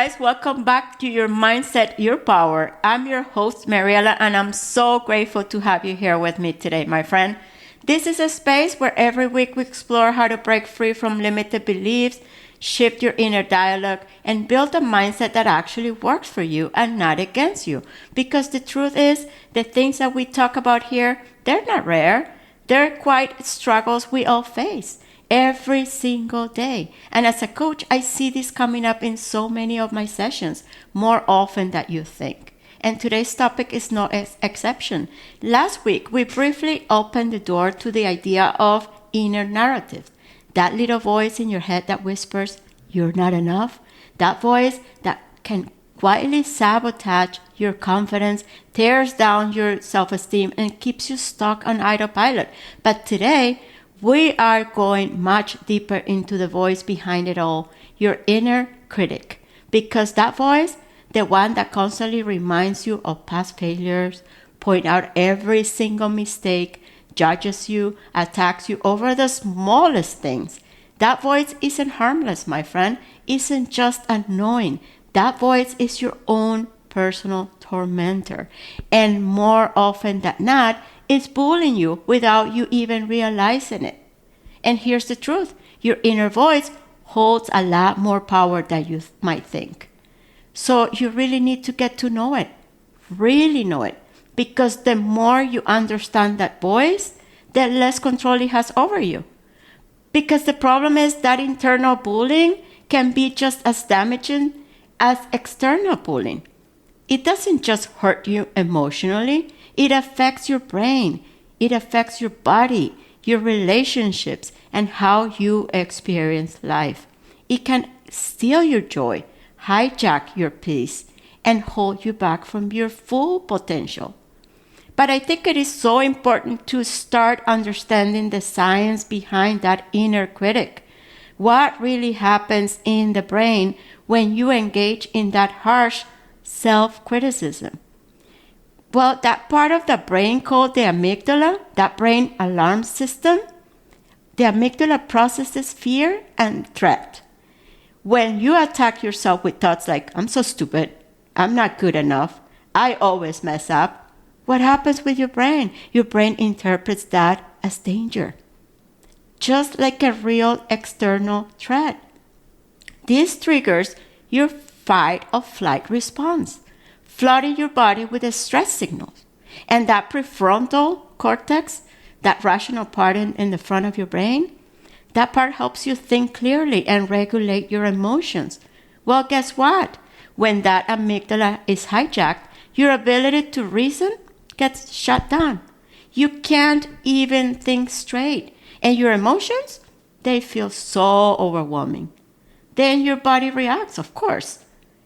guys, welcome back to Your Mindset, Your Power. I'm your host, Mariela, and I'm so grateful to have you here with me today, my friend. This is a space where every week we explore how to break free from limited beliefs, shift your inner dialogue, and build a mindset that actually works for you and not against you. Because the truth is, the things that we talk about here, they're not rare. They're quite struggles we all face every single day. And as a coach, I see this coming up in so many of my sessions, more often than you think. And today's topic is no exception. Last week, we briefly opened the door to the idea of inner narrative. That little voice in your head that whispers, you're not enough. That voice that can quietly sabotage your confidence, tears down your self-esteem, and keeps you stuck on autopilot. But today, we are going much deeper into the voice behind it all, your inner critic. Because that voice, the one that constantly reminds you of past failures, point out every single mistake, judges you, attacks you over the smallest things. That voice isn't harmless, my friend, isn't just annoying. That voice is your own personal tormentor. And more often than not, it's bullying you without you even realizing it. And here's the truth. Your inner voice holds a lot more power than you might think. So you really need to get to know it. Really know it. Because the more you understand that voice, the less control it has over you. Because the problem is that internal bullying can be just as damaging as external bullying. It doesn't just hurt you emotionally. It affects your brain. It affects your body, your relationships, and how you experience life. It can steal your joy, hijack your peace, and hold you back from your full potential. But I think it is so important to start understanding the science behind that inner critic. What really happens in the brain when you engage in that harsh self-criticism? Well, that part of the brain called the amygdala, that brain alarm system, the amygdala processes fear and threat. When you attack yourself with thoughts like, I'm so stupid, I'm not good enough, I always mess up, what happens with your brain? Your brain interprets that as danger, just like a real external threat. This triggers your fight or flight response, flooding your body with the stress signals. And that prefrontal cortex, that rational part in the front of your brain, that part helps you think clearly and regulate your emotions. Well, guess what? When that amygdala is hijacked, your ability to reason gets shut down. You can't even think straight. And your emotions, they feel so overwhelming. Then your body reacts, of course,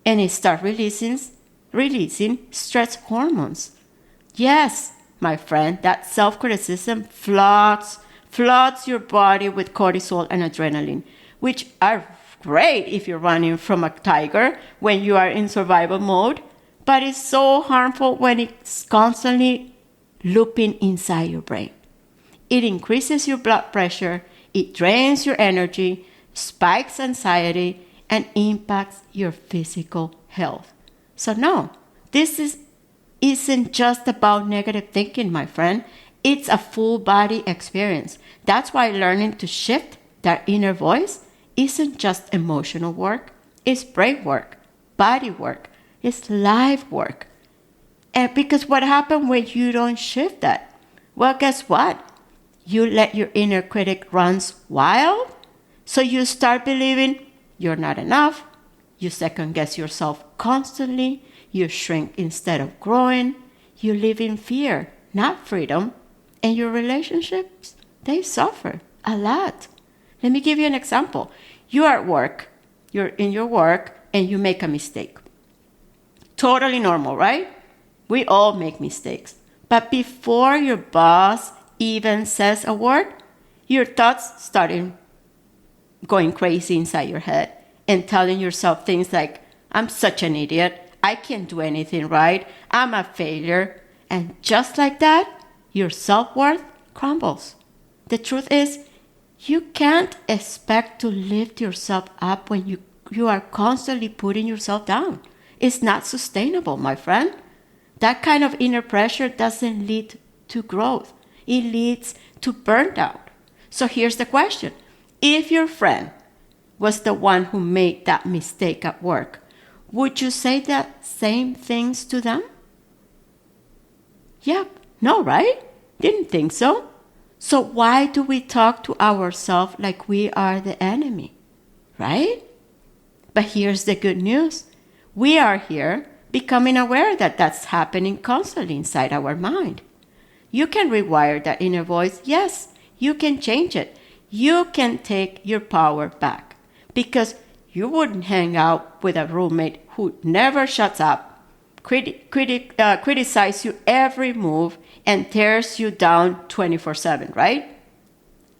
and it starts releasing stress hormones. Yes, my friend, that self-criticism floods your body with cortisol and adrenaline, which are great if you're running from a tiger when you are in survival mode, but it's so harmful when it's constantly looping inside your brain. It increases your blood pressure, it drains your energy, spikes anxiety, and impacts your physical health. So no, isn't just about negative thinking, my friend. It's a full body experience. That's why learning to shift that inner voice isn't just emotional work. It's brain work, body work, it's life work. And because what happens when you don't shift that? Well, guess what? You let your inner critic run wild. So you start believing you're not enough. You second guess yourself constantly. You shrink instead of growing. You live in fear, not freedom. And your relationships, they suffer a lot. Let me give you an example. You're at work. You're in your work and you make a mistake. Totally normal, right? We all make mistakes. But before your boss even says a word, your thoughts start going crazy inside your head and telling yourself things like, I'm such an idiot. I can't do anything right. I'm a failure. And just like that, your self-worth crumbles. The truth is, you can't expect to lift yourself up when you you are constantly putting yourself down. It's not sustainable, my friend. That kind of inner pressure doesn't lead to growth. It leads to burnout. So here's the question. If your friend was the one who made that mistake at work, would you say the same things to them? Yep. No, right? Didn't think so. So why do we talk to ourselves like we are the enemy? Right? But here's the good news. We are here becoming aware that that's happening constantly inside our mind. You can rewire that inner voice. Yes, you can change it. You can take your power back because you wouldn't hang out with a roommate who never shuts up, criticizes you every move, and tears you down 24/7, right?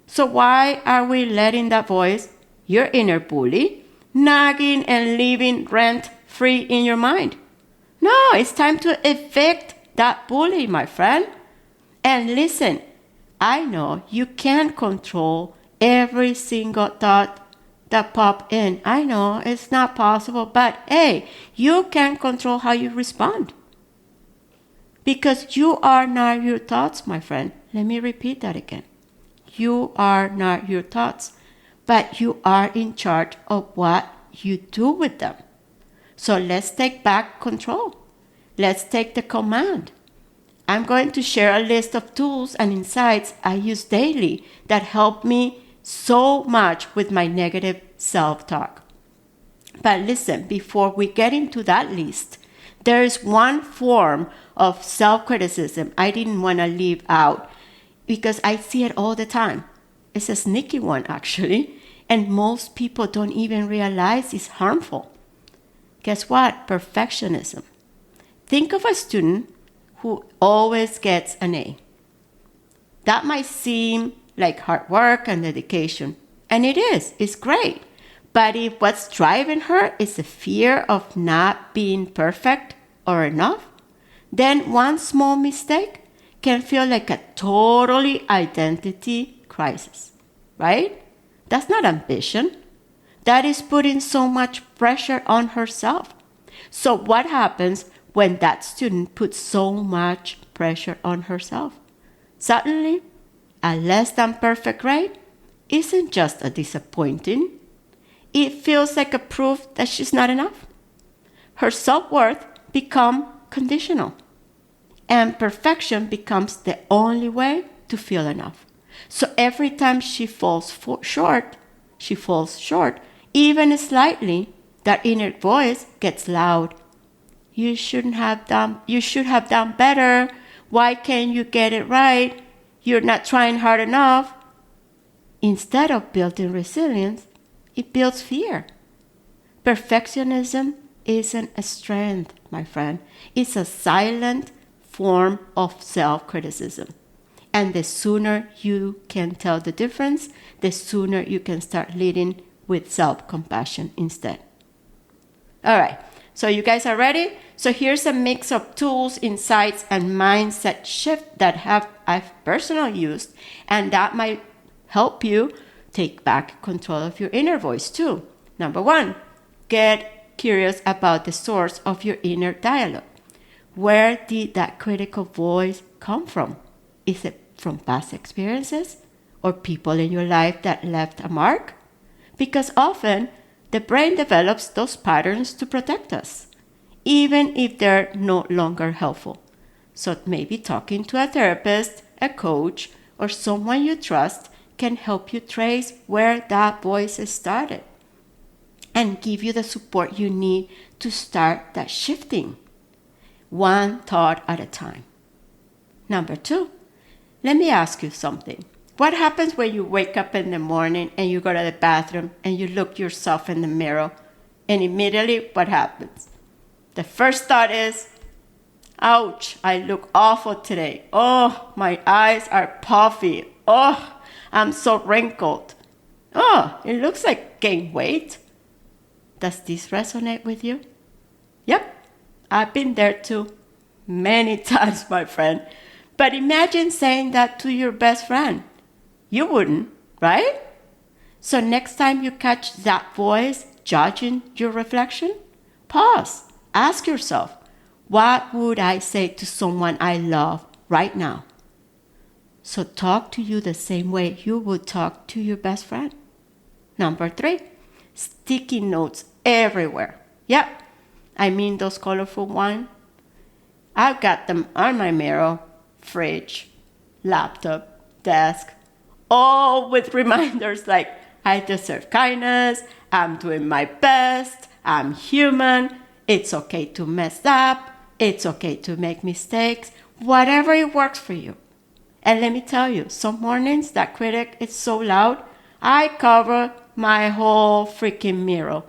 So why are we letting that voice, your inner bully, nagging and living rent-free in your mind? No, it's time to evict that bully, my friend. And listen, I know you can't control every single thought that pop in. I know it's not possible, but hey, you can control how you respond. Because you are not your thoughts, my friend. Let me repeat that again. You are not your thoughts, but you are in charge of what you do with them. So let's take back control. Let's take the command. I'm going to share a list of tools and insights I use daily that help me so much with my negative self-talk. But listen, before we get into that list, there is one form of self-criticism I didn't want to leave out because I see it all the time. It's a sneaky one, actually, and most people don't even realize it's harmful. Guess what? Perfectionism. Think of a student who always gets an A. That might seem like hard work and dedication, and it is. It's great. But if what's driving her is the fear of not being perfect or enough, then one small mistake can feel like a totally identity crisis, right? That's not ambition. That is putting so much pressure on herself. So what happens when that student puts so much pressure on herself? Suddenly, a less than perfect grade isn't just a disappointing. It feels like a proof that she's not enough. Her self-worth becomes conditional, and perfection becomes the only way to feel enough. So every time she falls short, even slightly, that inner voice gets loud. You should have done better. Why can't you get it right? You're not trying hard enough. Instead of building resilience, it builds fear. Perfectionism isn't a strength, my friend. It's a silent form of self-criticism. And the sooner you can tell the difference, the sooner you can start leading with self-compassion instead. All right, so you guys are ready? So here's a mix of tools, insights, and mindset shift that I've personally used, and that might help you take back control of your inner voice too. Number one, get curious about the source of your inner dialogue. Where did that critical voice come from? Is it from past experiences or people in your life that left a mark? Because often the brain develops those patterns to protect us, even if they're no longer helpful. So maybe talking to a therapist, a coach, or someone you trust can help you trace where that voice started and give you the support you need to start that shifting, one thought at a time. Number two, let me ask you something. What happens when you wake up in the morning and you go to the bathroom and you look yourself in the mirror and immediately what happens? The first thought is, ouch, I look awful today. Oh, my eyes are puffy. Oh, I'm so wrinkled. Oh, it looks like gained weight. Does this resonate with you? Yep, I've been there too. Many times, my friend. But imagine saying that to your best friend. You wouldn't, right? So next time you catch that voice, judging your reflection? Pause. Ask yourself, what would I say to someone I love right now? So talk to you the same way you would talk to your best friend. Number 3, sticky notes everywhere. Yep, I mean those colorful ones. I've got them on my mirror, fridge, laptop, desk, all with reminders like I deserve kindness, I'm doing my best, I'm human, it's okay to mess up, it's okay to make mistakes, whatever it works for you. And let me tell you, some mornings that critic is so loud, I cover my whole freaking mirror.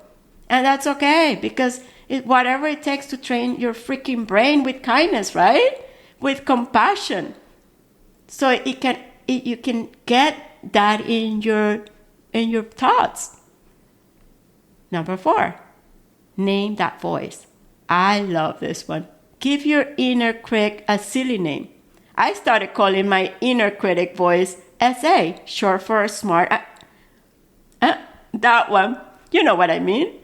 And that's okay, because whatever it takes to train your freaking brain with kindness, right? With compassion. So you can get that in your thoughts. Number 4, name that voice. I love this one. Give your inner critic a silly name. I started calling my inner critic voice SA, short for smart. That one, you know what I mean?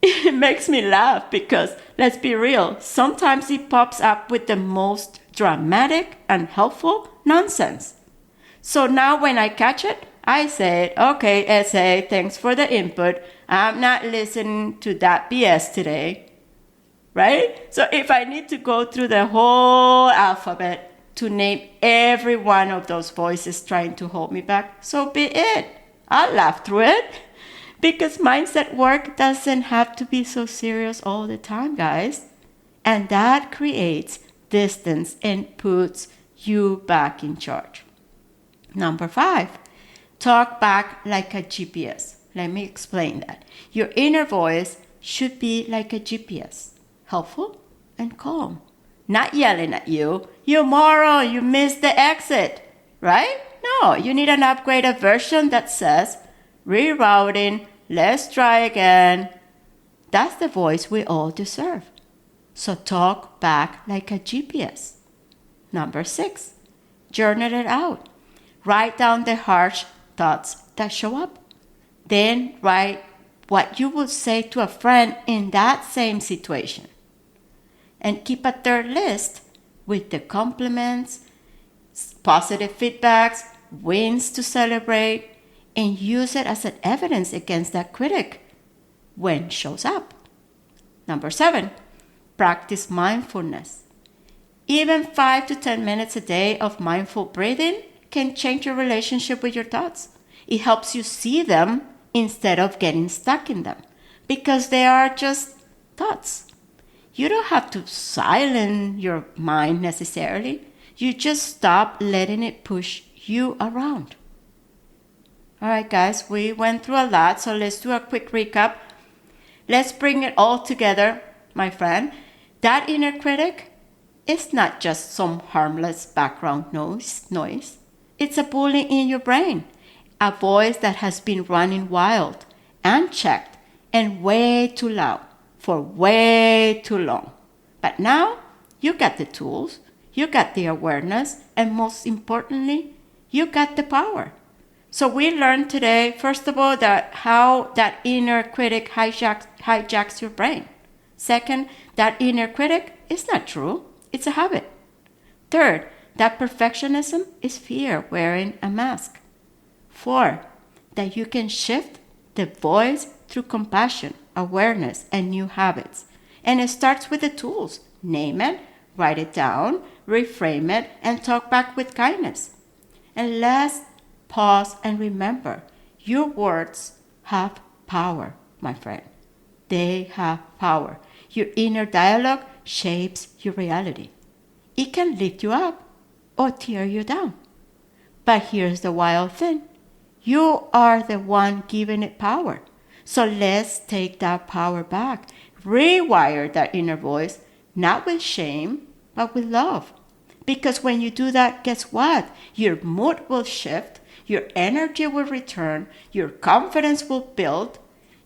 It makes me laugh because, let's be real, sometimes it pops up with the most dramatic and helpful nonsense. So now when I catch it, I say, okay, SA, thanks for the input. I'm not listening to that BS today. Right? So if I need to go through the whole alphabet to name every one of those voices trying to hold me back, so be it. I'll laugh through it. Because mindset work doesn't have to be so serious all the time, guys. And that creates distance and puts you back in charge. Number 5, talk back like a GPS. Let me explain that. Your inner voice should be like a GPS, helpful and calm. Not yelling at you, you moron, you missed the exit, right? No, you need an upgraded version that says, rerouting, let's try again. That's the voice we all deserve. So talk back like a GPS. Number 6, journal it out. Write down the harsh thoughts that show up. Then write what you would say to a friend in that same situation. And keep a third list with the compliments, positive feedbacks, wins to celebrate, and use it as an evidence against that critic when it shows up. Number 7, practice mindfulness. Even 5 to 10 minutes a day of mindful breathing can change your relationship with your thoughts. It helps you see them instead of getting stuck in them, because they are just thoughts. You don't have to silence your mind necessarily. You just stop letting it push you around. All right, guys, we went through a lot, so let's do a quick recap. Let's bring it all together, my friend. That inner critic is not just some harmless background noise. It's a bully in your brain, a voice that has been running wild, unchecked, and way too loud for way too long. But now you got the tools, you got the awareness, and most importantly, you got the power. So we learned today, first of all, that how that inner critic hijacks your brain. Second, that inner critic is not true. It's a habit. Third, that perfectionism is fear wearing a mask. 4, that you can shift the voice through compassion, awareness, and new habits. And it starts with the tools. Name it, write it down, reframe it, and talk back with kindness. And last, pause and remember, your words have power, my friend. They have power. Your inner dialogue shapes your reality. It can lift you up or tear you down. But here's the wild thing. You are the one giving it power. So let's take that power back. Rewire that inner voice, not with shame, but with love. Because when you do that, guess what? Your mood will shift, your energy will return, your confidence will build,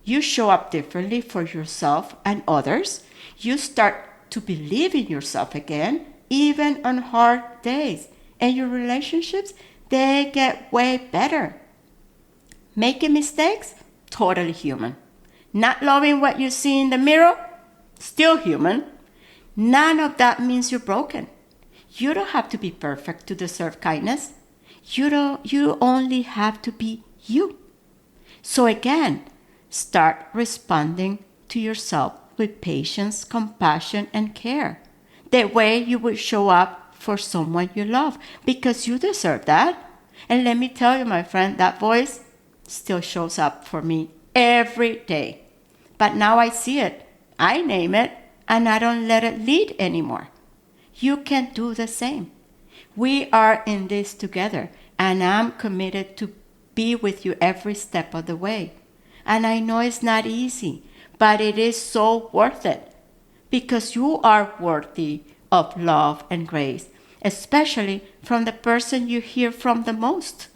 you show up differently for yourself and others, you start to believe in yourself again, even on hard days. And your relationships, they get way better. Making mistakes? Totally human. Not loving what you see in the mirror? Still human. None of that means you're broken. You don't have to be perfect to deserve kindness. You only have to be you. So again, start responding to yourself with patience, compassion, and care. The way you would show up for someone you love, because you deserve that. And let me tell you, my friend, that voice still shows up for me every day. But now I see it, I name it, and I don't let it lead anymore. You can do the same. We are in this together, and I'm committed to be with you every step of the way. And I know it's not easy, but it is so worth it, because you are worthy of love and grace, especially from the person you hear from the most.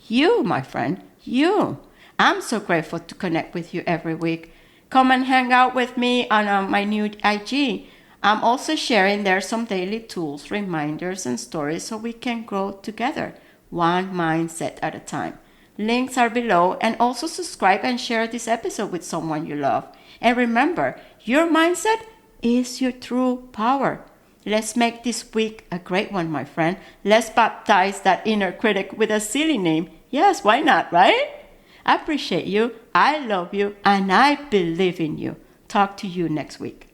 You, my friend, you. I'm so grateful to connect with you every week. Come and hang out with me on my new IG. I'm also sharing there some daily tools, reminders, and stories so we can grow together, one mindset at a time. Links are below, and also subscribe and share this episode with someone you love. And remember, your mindset is your true power. Let's make this week a great one, my friend. Let's baptize that inner critic with a silly name. Yes, why not, right? I appreciate you, I love you, and I believe in you. Talk to you next week.